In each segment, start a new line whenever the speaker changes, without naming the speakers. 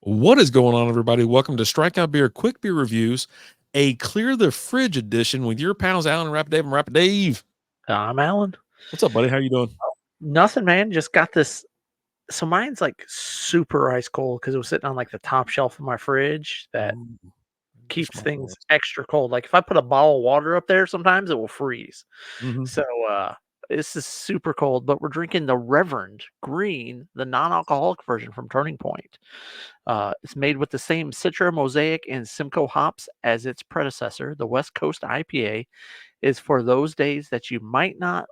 What is going on, everybody? Welcome to Strikeout Beer Quick Beer Reviews, a Clear the Fridge edition with your pals, Alan and Rapid Dave and Rapid Dave.
I'm Alan.
What's up, buddy? How you doing?
Nothing, man. Just got this. So mine's like super ice cold because it was sitting on like the top shelf of my fridge that
Ooh,
keeps things extra cold. Like if I put a bottle of water up there, sometimes it will freeze.
mm-hmm.
So this is super cold, but we're drinking the Reverend Green, the non-alcoholic version from Turning Point. It's made with the same citra, mosaic, and simcoe hops as its predecessor. The West Coast IPA is for those days that you might not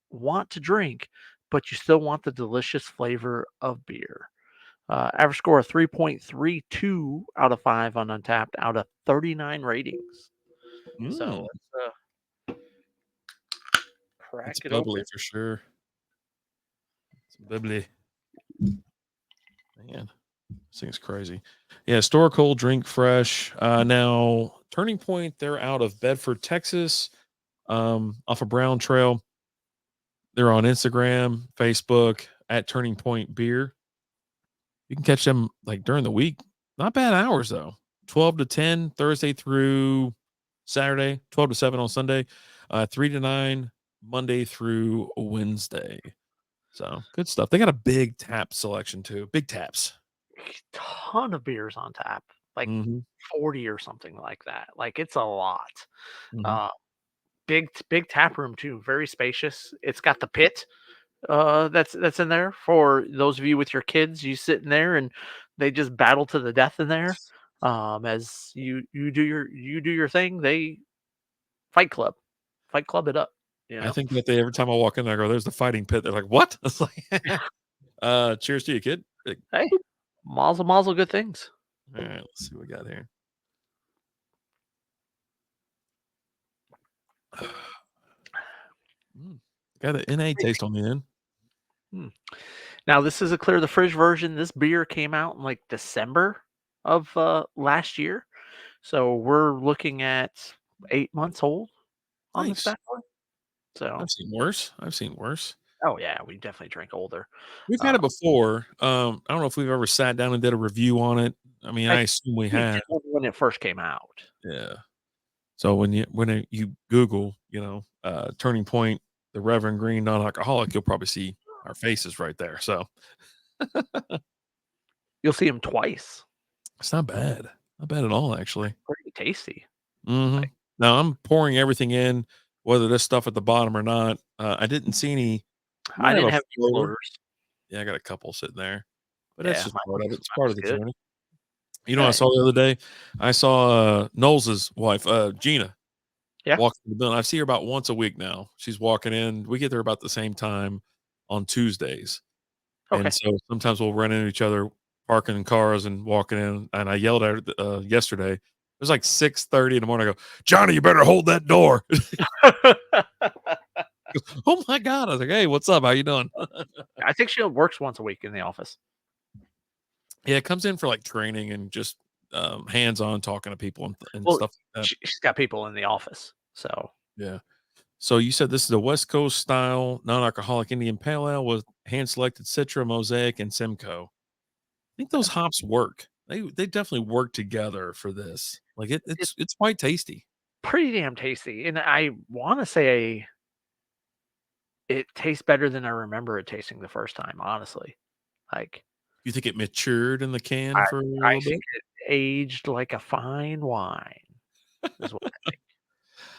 want to drink, but you still want the delicious flavor of beer. Average score of 3.32 out of 5 on Untapped out of 39 ratings. So let's crack
It's
it
bubbly
open.
for sure. It's bubbly. Man, this thing's crazy. Yeah, store cold, drink fresh. Now, Turning Point, they're out of Bedford, Texas, off of Brown Trail. They're on Instagram, Facebook at Turning Point Beer. You can catch them like during the week. Not bad hours though. 12 to 10 Thursday through Saturday, 12 to 7 on Sunday, 3 to 9 Monday through Wednesday. So good stuff. They got a big tap selection too. Big taps.
Ton of beers on tap, like
Mm-hmm.
40 or something like that. Like it's a lot.
Mm-hmm.
Uh, big tap room too. Very spacious. It's got the pit that's in there for those of you with your kids. You sit in there and they just battle to the death in there. As you do your thing, they fight club it up, you
I
know.
think that they every time I walk in there, I go, there's the fighting pit. They're like, what? It's like, cheers to you, kid. Like,
Hey, mazel, good things.
all right, let's see what we got here. Got an NA taste on the end.
Hmm. Now this is a clear the fridge version. This beer came out in like December of last year, so we're looking at 8 months old on this
Nice.
bad boy. So,
I've seen worse. I've seen worse.
oh yeah, we definitely drank older.
We've had
Uh,
it before. I don't know if we've ever sat down and did a review on it. I mean,
I
I assume we
we
have.
did one when it first came out.
Yeah. So when you Google, Turning Point, the Reverend Green non-alcoholic, you'll probably see our faces right there. So
You'll see them twice.
it's not bad. Not bad at all, actually.
Pretty tasty.
Mm-hmm.
Like,
Now I'm pouring everything in, whether there's stuff at the bottom or not. I didn't see any. You
I
might have
didn't
a
have any
floater.
floaters.
Yeah, I got a couple sitting there, but that's
Yeah,
just
mine
part of it. It's part
was
of the
good.
journey. You know, what I
Hey,
saw the other day. I saw Knowles's wife, Gina,
yeah,
walking in the building. I see her about once a week now. She's walking in. We get there about the same time on Tuesdays, and
okay.
so sometimes we'll run into each other parking in cars and walking in. And I yelled at her yesterday. It was like 6:30 in the morning. I go, Johnny, you better hold that door. Oh my god! I was like, hey, what's up? How you doing?
I think she works once a week in the office.
Yeah, it comes in for like training and just hands on talking to people and
Well,
stuff like that.
she's got people in the office, so
Yeah. So you said this is a West Coast style non-alcoholic Indian Pale Ale with hand-selected Citra, Mosaic, and Simcoe. I think those hops work. They definitely work together for this. Like
it's
it's quite tasty.
pretty damn tasty. And I want to say it tastes better than I remember it tasting the first time. Honestly, like
You think it matured in the can
I
for a
I
little bit?
think it aged like a fine wine. Is what I think.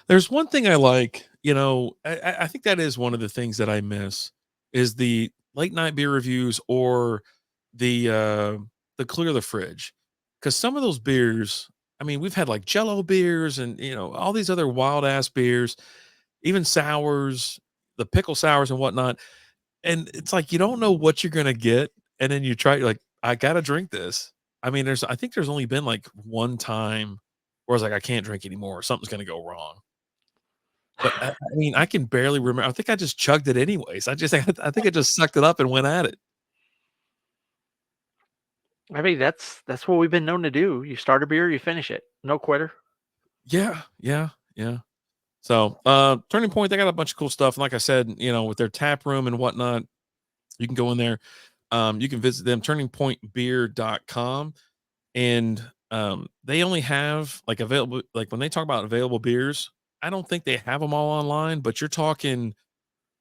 There's one thing I like. I think that is one of the things that I miss is the late night beer reviews or the clear the fridge because some of those beers. I mean, we've had like Jello beers and all these other wild ass beers, even sours, the pickle sours and whatnot. And it's like you don't know what you're gonna get, and then you try like I gotta drink this. I mean, I think there's only been like one time where I was like I can't drink anymore. Something's gonna go wrong. But I mean, I can barely remember. I think I just chugged it anyways. I think I just sucked it up and went at it.
I mean, that's what we've been known to do. You start a beer, you finish it. No quitter.
Yeah, yeah, yeah. So, Turning Point, they got a bunch of cool stuff. And like I said, with their tap room and whatnot, you can go in there. You can visit them, turningpointbeer.com. and they only have like available, like when they talk about available beers, I don't think they have them all online, but you're talking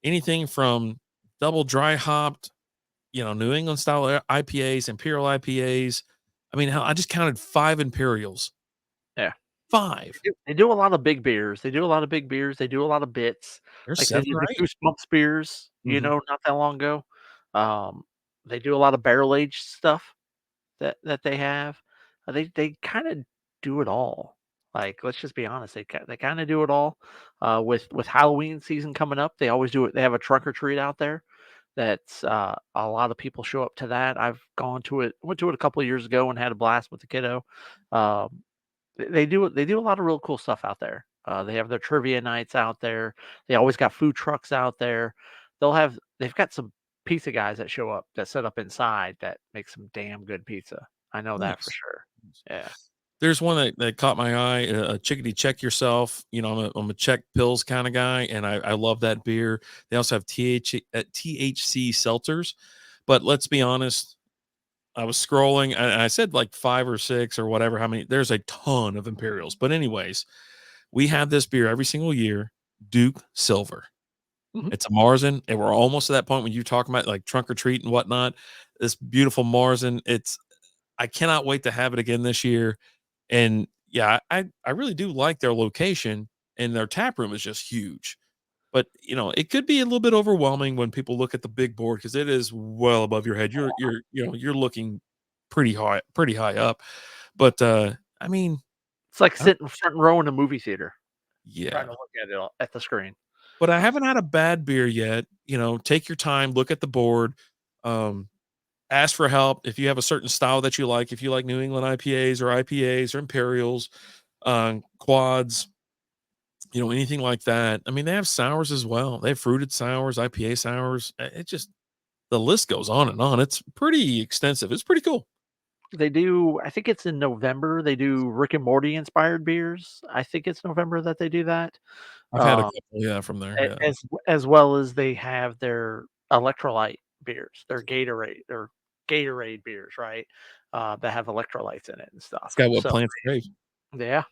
anything from double dry hopped, New England style IPAs, Imperial IPAs. I mean, hell, I just counted 5 Imperials.
Yeah.
5.
They do a lot of big beers. They do a lot of big beers. They do a lot of bits.
There's
Like they
7
did
or
the
8.
Goosebumps beers,
Mhm.
not that long ago. Um, they do a lot of barrel aged stuff that they have. They kind of do it all. Like let's just be honest, they kind of do it all. With Halloween season coming up, they always do it. They have a trunk or treat out there. That's a lot of people show up to that. I've gone to it, went to it a couple of years ago and had a blast with the kiddo. Um, they do a lot of real cool stuff out there. They have their trivia nights out there. They always got food trucks out there. They've got some pizza guys that show up that set up inside that make some damn good pizza. I know that for
Nice.
sure. Yeah.
There's one that caught my eye, Chickadee Check Yourself. I'm a check pills kinda guy, and I love that beer. They also have THC seltzers, but let's be honest, I was scrolling, and I said, like, 5 or 6 or whatever, how many there's a ton of Imperials, but anyways, we have this beer every single year, Duke Silver.
Mhm.
It's a Marzen, and we're almost to that point when you're talking about, like, trunk or treat and whatnot. This beautiful Marzen, I cannot wait to have it again this year. And yeah, I really do like their location, and their tap room is just huge. But it could be a little bit overwhelming when people look at the big board because it is well above your head. You're looking pretty high up. But I mean,
It's like
I don't-
sitting front row in a movie theater, trying
yeah.
to look at it at the screen.
But I haven't had a bad beer yet. Take your time, look at the board. Um, Ask for help if you have a certain style that you like. If you like New England IPAs or Imperials, quads, anything like that. I mean, they have sours as well. They have fruited sours, IPA sours. It just the list goes on and on. It's pretty extensive. It's pretty cool.
They do, I think it's in November. They do Rick and Morty inspired beers. I think it's November that they do that.
I've had a
Um,
couple, yeah, from there.
A
Yeah,
as well as they have their electrolyte beers, their Gatorade beers, right? That have electrolytes in it and stuff.
it's got what
So,
Plants Crave.
yeah,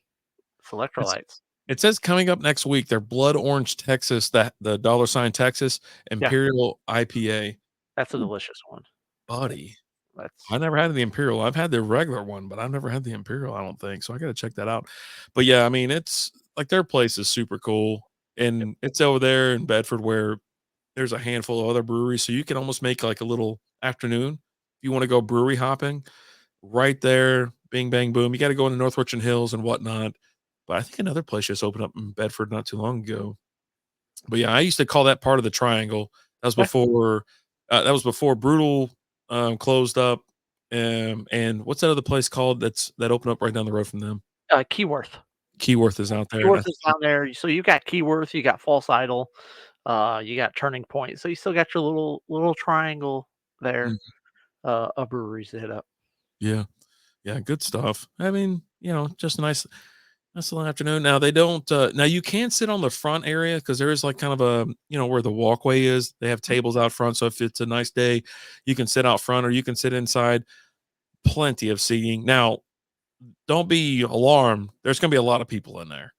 it's
It's
electrolytes.
it says coming up next week. Their Blood Orange Texas, that the dollar sign Texas
Yeah,
Imperial IPA.
that's a
Ooh,
delicious one. That's
buddy. I
that's
never had the Imperial. I've had the regular one, but I've never had the Imperial, I don't think. So I gotta check that out. But yeah, I mean, it's like their place is super cool.
Yep.
And it's over there in Bedford where there's a handful of other breweries. So you can almost make like a little afternoon if you want to go brewery hopping right there. Bing bang boom. You got to go into North Richland Hills and whatnot. But I think another place just opened up in Bedford not too long ago. But yeah, I used to call that part of the triangle. That was
Yeah,
before Brutal closed up. And what's that other place called that opened up right down the road from them?
Keyworth.
Keyworth is out there. And I
Keyworth is down there. So you got Keyworth, you got False Idol, you got Turning Point. So you still got your little triangle there,
Mhm.
of breweries to hit up.
Yeah, yeah, good stuff. I mean, just a nice little afternoon. Now they don't. Now you can sit on the front area because there is like kind of a where the walkway is. They have
Mhm.
tables out front, so if it's a nice day, you can sit out front or you can sit inside. Plenty of seating. Now, don't be alarmed. There's going to be a lot of people in there.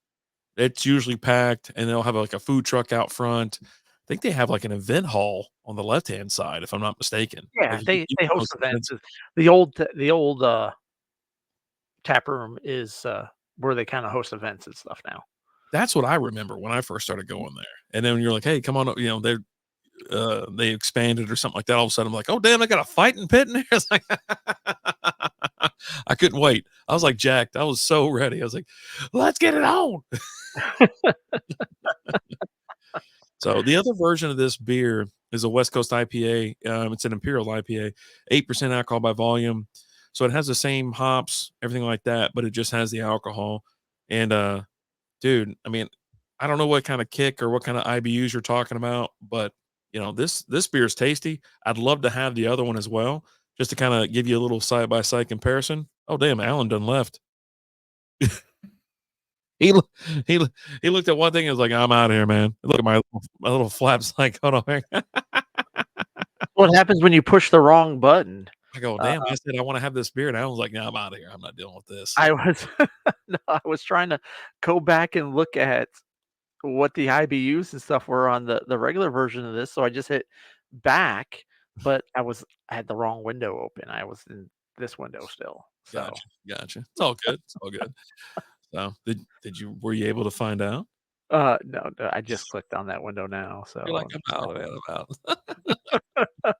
It's usually packed, and they'll have like a food truck out front. I think they have like an event hall on the left hand side, if I'm not mistaken.
Yeah,
Like you
they
can
host
host
events.
events.
The old tap room is, where they kinda host events and stuff now.
That's what I remember when I first started going there. And then when you're like, "Hey, come on up," they expanded or something like that. All of a sudden, I'm like, "Oh, damn, I got a fighting pit in here." It's like I couldn't wait. I was like jacked. I was so ready. I was like, "Let's get it on." So the other version of this beer is a West Coast IPA. It's an Imperial IPA, 8% alcohol by volume. So it has the same hops, everything like that, but it just has the alcohol. And dude, I mean, I don't know what kind of kick or what kind of IBUs you're talking about, but this beer is tasty. I'd love to have the other one as well, just to kind of give you a little side by side comparison. Oh damn, Alan done left. He loo- he loo- he looked at one thing and was like, "I'm out of here, man." Look at my little flaps like, hold on.
What happens when you push the wrong button?
I go,
Uh,
"Damn," I said, "I wanna have this beer," and Alan's like, "No, I'm outta here. I'm not dealing with this."
I was no, I was trying to go back and look at what the IBUs and stuff were on the regular version of this, so I just hit back, but I had the wrong window open. I was in this window still. So,
Gotcha, gotcha. It's all good, it's all good. So, did you were you able to find out?
no, no, I just clicked on that window now,
You're like,
so
"I'm out, man, I'm out."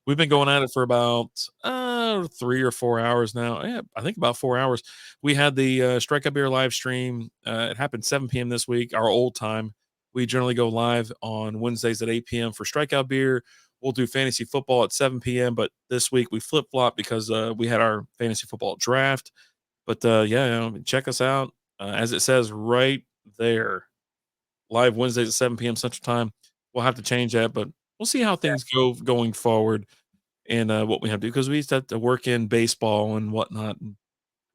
We've been going at it for about 3 or 4 hours now. Yeah, I think about 4 hours. We had the Strikeout Beer live stream. It happened 7 p.m. this week, our old time. We generally go live on Wednesdays at 8 p.m. for Strikeout Beer. We'll do fantasy football at 7 p.m. But this week we flip flop because we had our fantasy football draft. But yeah, check us out as it says right there, live Wednesdays at 7 p.m. Central Time. We'll have to change that, but we'll see how things go going forward and what we have to do because we used to have to work in baseball and whatnot. And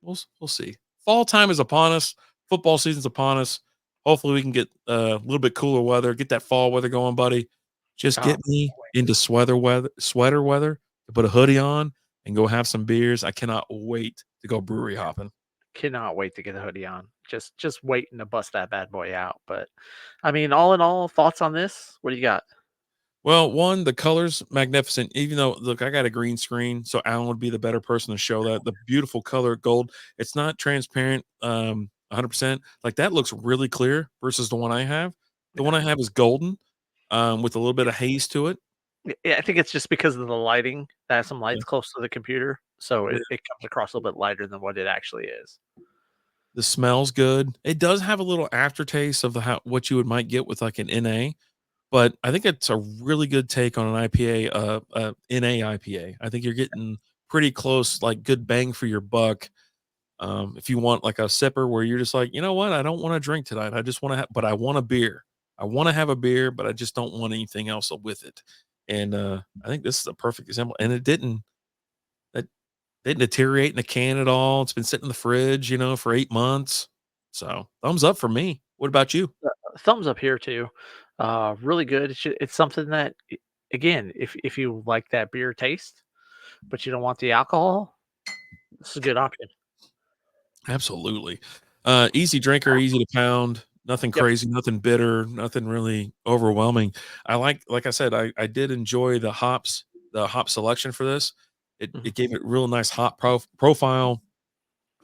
we'll see. Fall time is upon us. Football season's upon us. Hopefully, we can get a little bit cooler weather. Get that fall weather going, buddy. Just
oh,
get me into sweater weather to put a hoodie on and go have some beers. I cannot wait to go brewery hopping.
cannot wait to get a hoodie on. Just waiting to bust that bad boy out. But I mean, all in all, thoughts on this? What do you got?
Well, one, the color's magnificent. Even though, look, I got a green screen, so Alan would be the better person to show that. The beautiful color gold. It's not transparent, 100%. Like that looks really clear versus the one I have. The
Yeah.
one I have is golden, with a little bit of haze to it.
Yeah, I think it's just because of the lighting. That has some
Yeah.
lights close to the computer, so
Yeah.
it comes across a little bit lighter than what it actually is.
The smell's good. It does have a little aftertaste of the what you would might get with like an NA, but I think it's a really good take on an IPA, NA IPA. I think you're getting pretty close, like good bang for your buck. If you want like a sipper where you're just like, you know what, I don't want to drink tonight. I just want to, but I want a beer. I want to have a beer, but I just don't want anything else with it. And I think this is a perfect example. And it didn't deteriorate in the can at all. It's been sitting in the fridge, for 8 months. So thumbs up for me. What about you?
Thumbs up here too. Really good. It's something that, again, if you like that beer taste, but you don't want the alcohol, this is a good option.
Absolutely. Easy drinker, easy to pound, nothing
Yep.
crazy, nothing bitter, nothing really overwhelming. Like I said, I did enjoy the hop selection for this. It
Mhm.
it gave it real nice hop profile,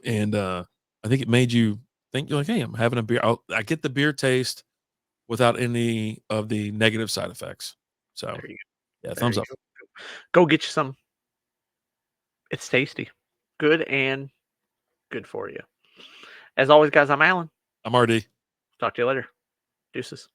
and I think it made you think you're like, hey, I'm having a beer. I get the beer taste without any of the negative side effects. So
There you
yeah,
go. There
thumbs
you
up.
go. Go get you some. It's tasty, good and good for you. As always, guys, I'm Alan.
I'm RD.
Talk to you later. Deuces.